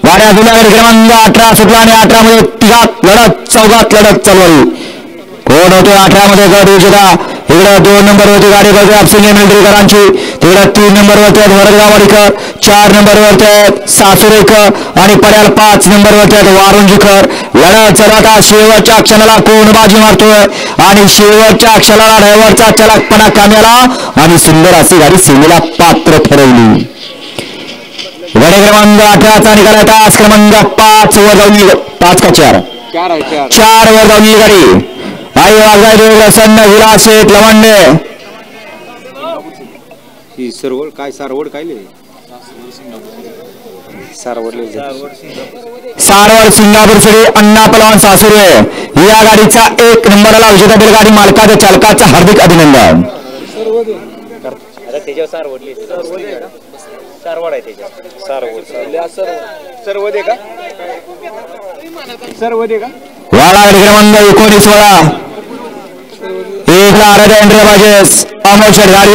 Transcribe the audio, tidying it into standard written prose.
गाड्या जुन्या गाडी क्रमांक 18 सुटला आणि 18 मध्ये तिघात लढत चौघात लढत चालू आहे. कोण होते 18 मध्ये गट विजेता. इकडे 2 नंबर वरती गाडी बघूया आपसिंगे मिलिटरीकरांची. तिकडे 3 नंबर वरती आहेत वरदगावाडीकर, 4 नंबर वरती आहेत सासुरेकर आणि पड्याल 5 नंबर वरती आहेत वारुंजीकर. लढत चला आता शेवटच्या क्षणाला कोण बाजी मारतोय आणि शेवटच्या क्षणाला ड्रायव्हरचा चलाकपणा काम्याला आणि सुंदर अशी गाडी सीमेला पात्र ठरवली. गाडी क्रमांक 18चा निघाला तास क्रमांक 5 वर जाऊन 5 का 4 वर जाऊन गाडी आई वाघाई सन्न विलास शेठ लवंडे ही सरवड काय सारवड काय सारवड सिंगापूर श्री अण्णा पलवान सासुरे या गाडीचा 1 नंबरला विजेता बैलगाडी मालकाच्या चालकाचा हार्दिक अभिनंदन. वाडा गाडी क्रमांक 19 वाडा 1 ला आराध्या एंट्री पाहिजे अमोल शेठ गाडी